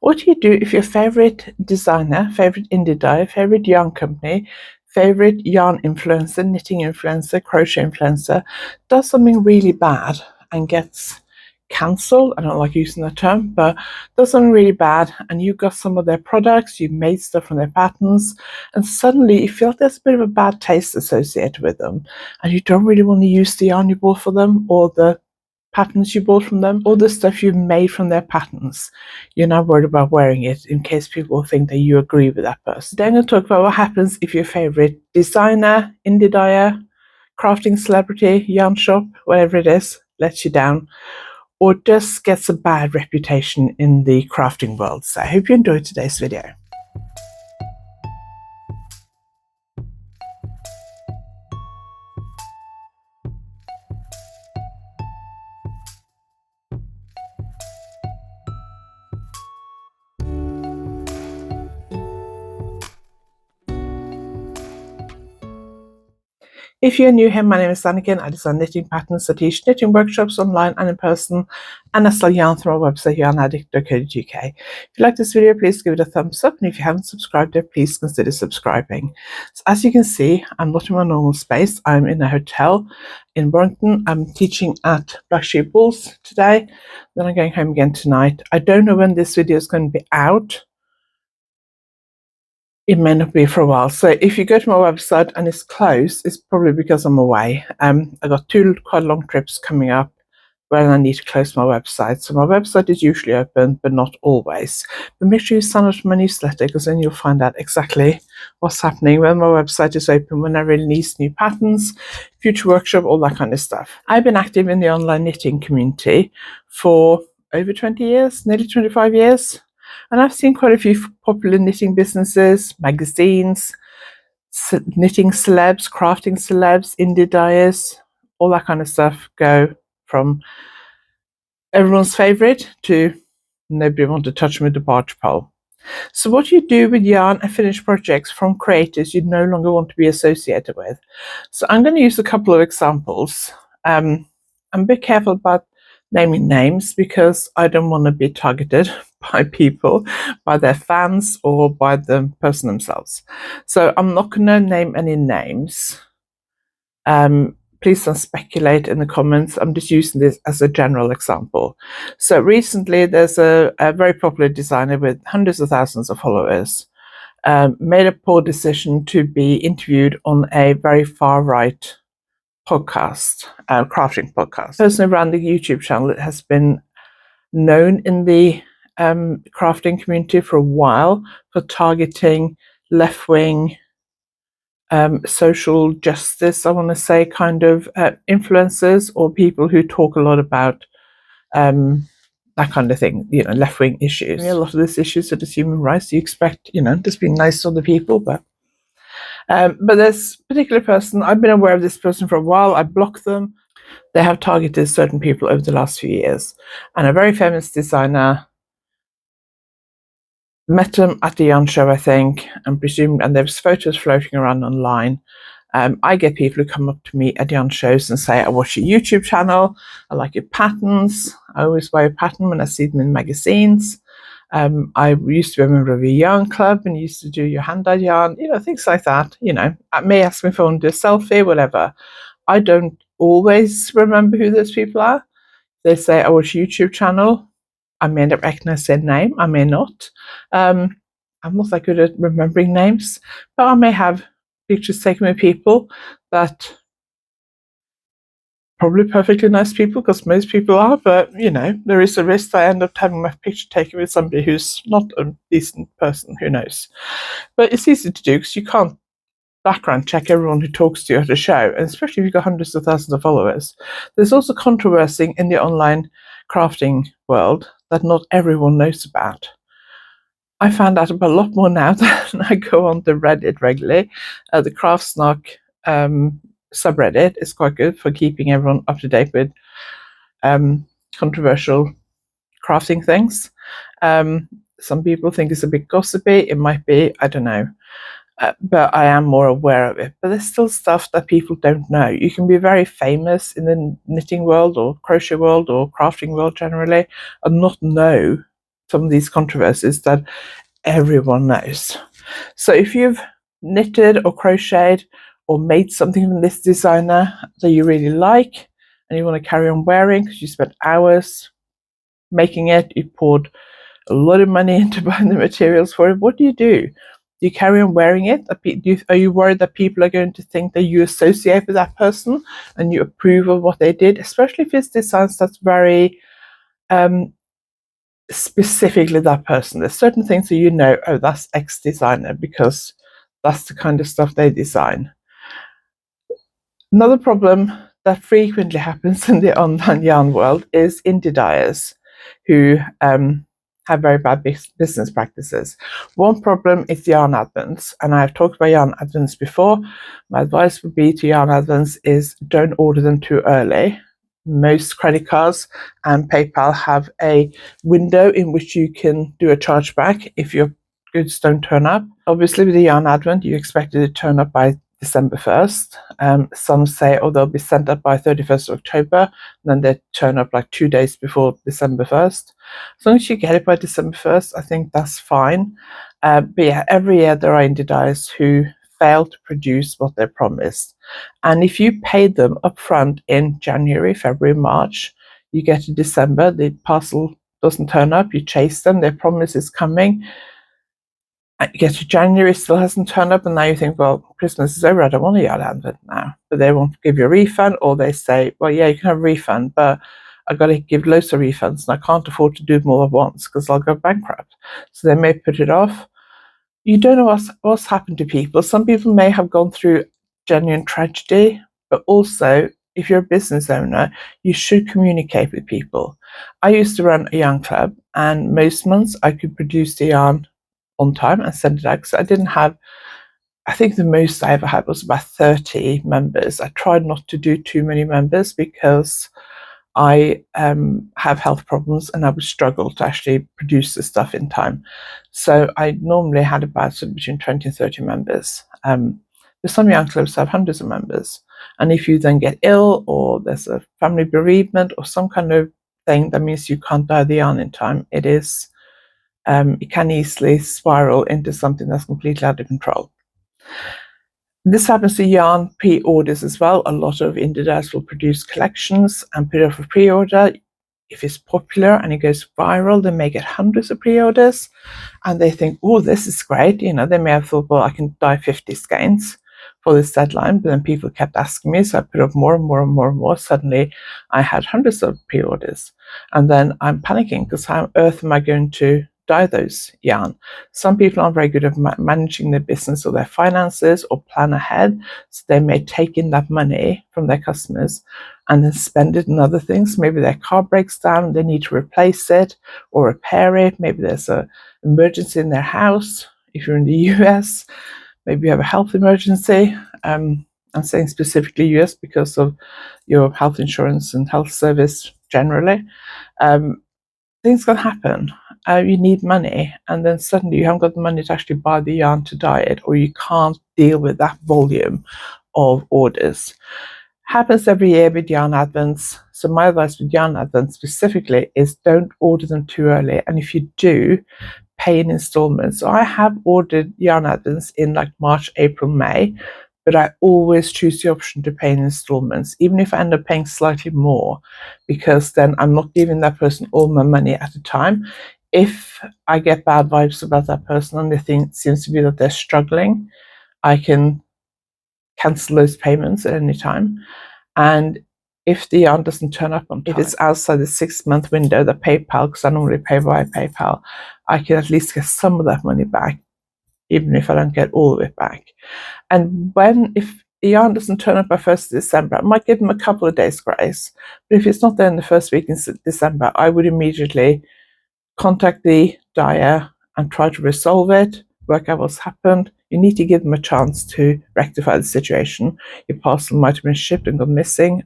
What you do if your favorite designer, favorite indie dyer, favorite yarn company, favorite yarn influencer, knitting influencer, crochet influencer does something really bad and gets cancelled. I don't like using that term, but does something really bad, and you've got some of their products, you've made stuff from their patterns, and suddenly you feel like there's a bit of a bad taste associated with them, and you don't really want to use the yarn you bought for them, or the patterns you bought from them, or the stuff you've made from their patterns. You're not worried about wearing it in case people think that you agree with that person. Then we'll talk about what happens if your favorite designer, indie dyer, crafting celebrity, yarn shop, whatever it is, lets you down, or just gets a bad reputation in the crafting world. So I hope you enjoyed today's video. If you're new here, my name is Anniken. I design knitting patterns. I teach knitting workshops online and in person, and I sell yarn through my website, YarnAddict.co.uk. If you like this video, please give it a thumbs up, and if you haven't subscribed yet, please consider subscribing. So as you can see, I'm not in my normal space. I'm in a hotel in Warrington. I'm teaching at Black Sheep Bulls today. Then I'm going home again tonight. I don't know when this video is going to be out. It may not be for a while. So if you go to my website and it's closed, it's probably because I'm away. I got two quite long trips coming up where I need to close my website. So my website is usually open, but not always. But make sure you sign up to my newsletter, because then you'll find out exactly what's happening when my website is open, when I release new patterns, future workshop, all that kind of stuff. I've been active in the online knitting community for over 20 years, nearly 25 years. And I've seen quite a few popular knitting businesses, magazines, knitting celebs, crafting celebs, indie dyers, all that kind of stuff go from everyone's favorite to nobody want to touch me with the barge pole. So what you do with yarn and finished projects from creators you no longer want to be associated with. So I'm going to use a couple of examples. I'm a bit careful about naming names because I don't want to be targeted by people, by their fans, or by the person themselves. So I'm not going to name any names. Please don't speculate in the comments. I'm just using this as a general example. So recently there's a very popular designer with hundreds of thousands of followers made a poor decision to be interviewed on a very far right podcast, crafting podcast. The person who ran the YouTube channel, it has been known in the crafting community for a while for targeting left-wing social justice, I want to say, kind of influencers, or people who talk a lot about that kind of thing, left-wing issues. A lot of these issues are just human rights. You expect, just being nice to other people, but this particular person, I've been aware of this person for a while. I blocked them. They have targeted certain people over the last few years, and a very famous designer met them at the yarn show, I think, and there's photos floating around online. I get people who come up to me at yarn shows and say, I watch your YouTube channel, I like your patterns, I always buy a pattern when I see them in magazines. I used to be a member of a yarn club and used to do your hand-dyed yarn, things like that. I may ask me if I want to do a selfie, whatever. I don't always remember who those people are. They say, I watch a YouTube channel. I may end up recognizing their name, I may not. I'm not that good at remembering names, but I may have pictures taken with people that probably perfectly nice people, because most people are, but there is a risk that I end up having my picture taken with somebody who's not a decent person, who knows. But it's easy to do because you can't background check everyone who talks to you at a show, and especially if you've got hundreds of thousands of followers. There's also controversy in the online crafting world that not everyone knows about. I found out about a lot more now than I go on the Reddit regularly. The Craftsnock subreddit is quite good for keeping everyone up to date with controversial crafting things. Some people think it's a bit gossipy. It might be, I don't know. But I am more aware of it. But there's still stuff that people don't know. You can be very famous in the knitting world or crochet world or crafting world generally and not know some of these controversies that everyone knows. So if you've knitted or crocheted or made something from this designer that you really like and you want to carry on wearing because you spent hours making it, you poured a lot of money into buying the materials for it, what do? Do you carry on wearing it? Are you worried that people are going to think that you associate with that person and you approve of what they did, especially if it's designs that's very specifically that person? There's certain things that you know, oh, that's X designer because that's the kind of stuff they design. Another problem that frequently happens in the online yarn world is indie dyers who have very bad business practices. One problem is yarn advents, and I've talked about yarn advents before. My advice would be to yarn advents is don't order them too early. Most credit cards and PayPal have a window in which you can do a chargeback if your goods don't turn up. Obviously, with the yarn advent, you expect it to turn up by December 1st. Some say, oh, they'll be sent up by 31st of October, and then they turn up like 2 days before December 1st. As long as you get it by December 1st, I think that's fine. But yeah, every year there are indie dyers who fail to produce what they promised. And if you paid them upfront in January, February, March, you get to December, the parcel doesn't turn up, you chase them, their promise is coming. You get to January, still hasn't turned up, and now you think, well, Christmas is over, I don't want a yarn advent now. But they won't give you a refund, or they say, well, yeah, you can have a refund, but I've got to give loads of refunds, and I can't afford to do them all at once because I'll go bankrupt. So they may put it off. You don't know what's happened to people. Some people may have gone through genuine tragedy, but also, if you're a business owner, you should communicate with people. I used to run a yarn club, and most months I could produce the yarn on time and send it out because I didn't have, I think the most I ever had was about 30 members. I tried not to do too many members because I have health problems and I would struggle to actually produce the stuff in time. So I normally had about sort of between 20 and 30 members. There's some yarn clubs have hundreds of members. And if you then get ill or there's a family bereavement or some kind of thing that means you can't dye the yarn in time, it can easily spiral into something that's completely out of control. This happens to yarn pre-orders as well. A lot of indie dyers will produce collections and put it off a pre-order. If it's popular and it goes viral, they may get hundreds of pre-orders and they think, oh, this is great. You know, they may have thought, well, I can dye 50 skeins for this deadline, but then people kept asking me, so I put up more and more and more and more. Suddenly I had hundreds of pre-orders, and then I'm panicking because how on earth am I going to dye those yarn? Some people aren't very good at managing their business or their finances or plan ahead, so they may take in that money from their customers and then spend it on other things. Maybe their car breaks down, they need to replace it or repair it. Maybe there's an emergency in their house. If you're in the US, maybe you have a health emergency. I'm saying specifically US because of your health insurance and health service generally. Things can happen. You need money, and then suddenly you haven't got the money to actually buy the yarn to dye it, or you can't deal with that volume of orders. Happens every year with yarn advents. So my advice with yarn advents specifically is don't order them too early, and if you do, pay in installments. So I have ordered yarn advents in like March, April, May, but I always choose the option to pay in installments, even if I end up paying slightly more, because then I'm not giving that person all my money at a time. If I get bad vibes about that person and the thing seems to be that they're struggling, I can cancel those payments at any time. And if the yarn doesn't turn up on time, if it's outside the 6-month window that PayPal, because I normally pay via PayPal, I can at least get some of that money back, even if I don't get all of it back. And if the yarn doesn't turn up by 1st of December, I might give them a couple of days grace. But if it's not there in the first week in December, I would immediately contact the dyer and try to resolve it, work out what's happened. You need to give them a chance to rectify the situation. Your parcel might have been shipped and gone missing,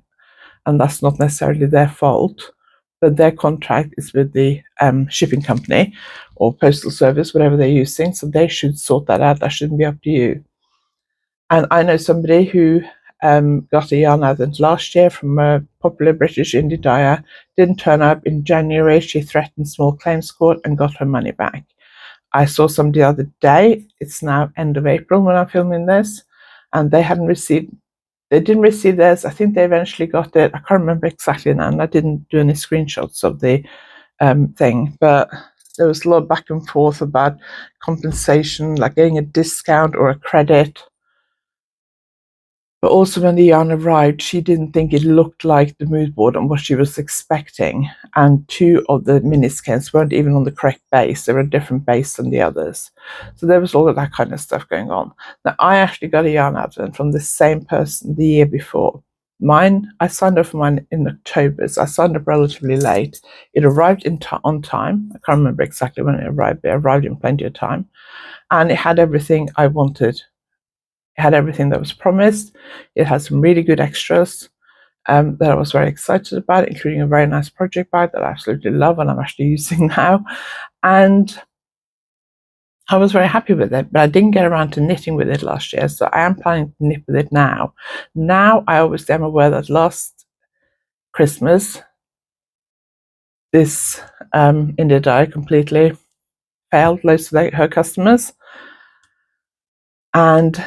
and that's not necessarily their fault, but their contract is with the shipping company or postal service, whatever they're using, so they should sort that out. That shouldn't be up to you. And I know somebody who got a yarn advent last year from a popular British indie dyer. Didn't turn up in January. She threatened small claims court and got her money back. I saw some the other day. It's now end of April when I'm filming this, and they didn't receive theirs. I think they eventually got it. I can't remember exactly now, and I didn't do any screenshots of the thing, but there was a lot of back and forth about compensation, like getting a discount or a credit. But also when the yarn arrived, she didn't think it looked like the mood board and what she was expecting. And 2 of the mini skeins weren't even on the correct base. They were a different base than the others. So there was all of that kind of stuff going on. Now, I actually got a yarn advent from the same person the year before. Mine, I signed up for mine in October, so I signed up relatively late. It arrived on time. I can't remember exactly when it arrived, but it arrived in plenty of time. And it had everything I wanted. It had everything that was promised. It had some really good extras that I was very excited about, including a very nice project bag that I absolutely love and I'm actually using now. And I was very happy with it, but I didn't get around to knitting with it last year, so I am planning to knit with it now. Now, I obviously am aware that last Christmas, this indie dye completely failed most of her customers. And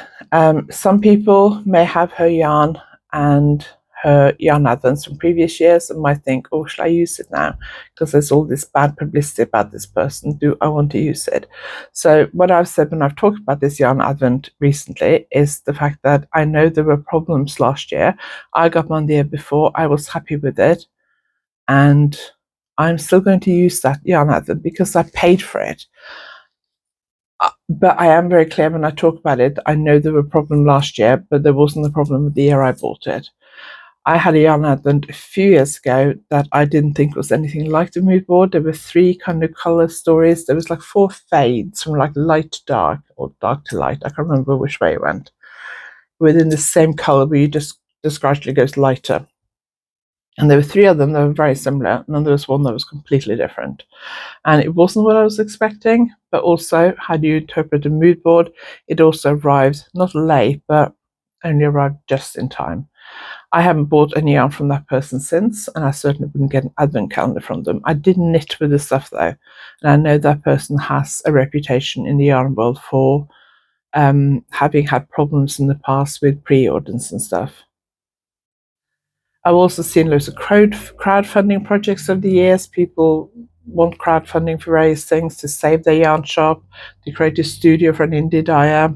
some people may have her yarn and her yarn advents from previous years and might think, oh, should I use it now? Because there's all this bad publicity about this person. Do I want to use it? So what I've said when I've talked about this yarn advent recently is the fact that I know there were problems last year. I got one the year before. I was happy with it. And I'm still going to use that yarn advent because I paid for it. But I am very clear when I talk about it. I know there were problems last year, but there wasn't a problem with the year I bought it. I had a yarn advent a few years ago that I didn't think was anything like the mood board. There were 3 kind of color stories. There was like 4 fades from like light to dark or dark to light. I can't remember which way it went. Within the same color, where you just gradually goes lighter. And there were 3 of them that were very similar, and then there was one that was completely different. And it wasn't what I was expecting, but also, how do you interpret a mood board? It also arrived not late, but only arrived just in time. I haven't bought any yarn from that person since, and I certainly wouldn't get an advent calendar from them. I did knit with the stuff though, and I know that person has a reputation in the yarn world for having had problems in the past with pre-orders and stuff. I've also seen loads of crowdfunding projects over the years. People want crowdfunding for various things, to save their yarn shop, to create a studio for an indie dyer,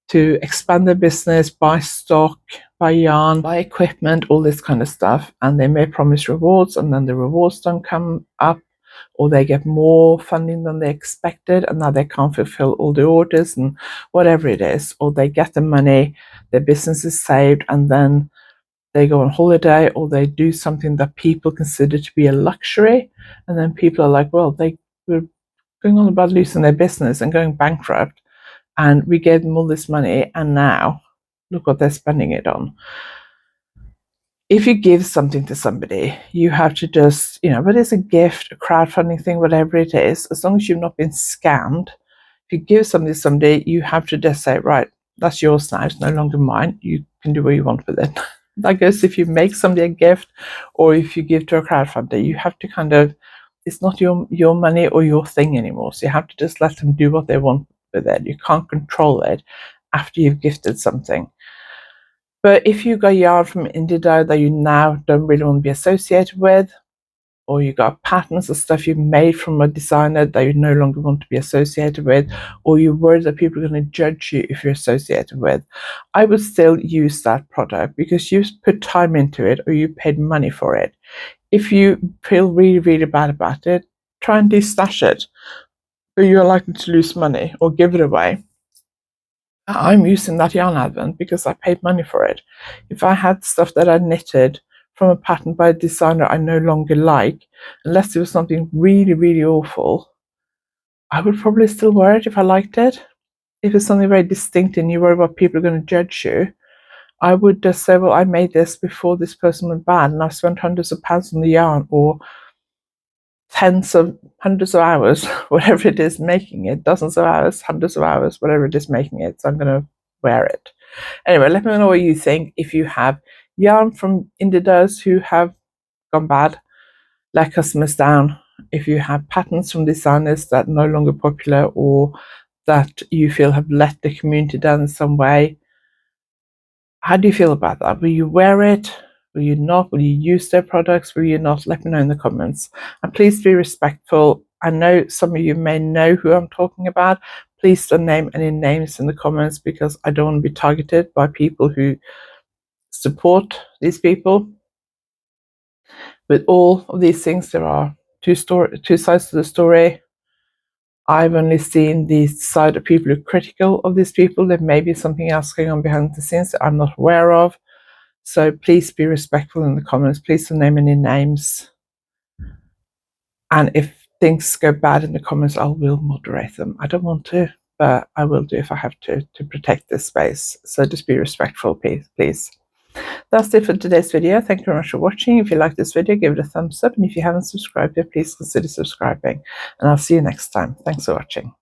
to expand their business, buy stock, buy yarn, buy equipment, all this kind of stuff. And they may promise rewards, and then the rewards don't come up, or they get more funding than they expected, and now they can't fulfill all the orders and whatever it is. Or they get the money, their business is saved, and then they go on holiday, or they do something that people consider to be a luxury, and then people are like, well, they were going on about losing their business and going bankrupt, and we gave them all this money, and now look what they're spending it on. If you give something to somebody, you have to just, whether it's a gift, a crowdfunding thing, whatever it is, as long as you've not been scammed, if you give something to somebody, you have to just say, right, that's yours now, it's no longer mine, you can do what you want with it. I guess if you make somebody a gift, or if you give to a crowdfunder, you have to kind of, it's not your money or your thing anymore. So you have to just let them do what they want with it. You can't control it after you've gifted something. But if you got yarn from indie dye that you now don't really want to be associated with, or you got patterns of stuff you made from a designer that you no longer want to be associated with, or you're worried that people are going to judge you if you're associated with, I would still use that product because you've put time into it or you paid money for it. If you feel really, really bad about it, try and de-stash it, but you're likely to lose money or give it away. I'm using that yarn advent because I paid money for it. If I had stuff that I knitted from a pattern by a designer I no longer like, unless it was something really, really awful, I would probably still wear it if I liked it. If it's something very distinct and you worry about people are going to judge you, I would just say, well, I made this before this person went bad, and I've spent hundreds of pounds on the yarn, or hundreds of hours, whatever it is making it, dozens of hours, hundreds of hours, whatever it is making it, so I'm going to wear it. Anyway, let me know what you think. If you have yarn from indie dyers who have gone bad, let customers down. If you have patterns from designers that are no longer popular or that you feel have let the community down in some way, how do you feel about that? Will you wear it? Will you not? Will you use their products? Will you not? Let me know in the comments. And please be respectful. I know some of you may know who I'm talking about. Please don't name any names in the comments because I don't want to be targeted by people who support these people. With all of these things, there are two sides to the story. I've only seen the side of people who are critical of these people. There may be something else going on behind the scenes that I'm not aware of. So please be respectful in the comments. Please don't name any names. And if things go bad in the comments, I will moderate them. I don't want to, but I will do if I have to protect this space. So just be respectful, please. That's it for today's video. Thank you very much for watching. If you like this video, give it a thumbs up. And if you haven't subscribed yet, please consider subscribing. And I'll see you next time. Thanks for watching.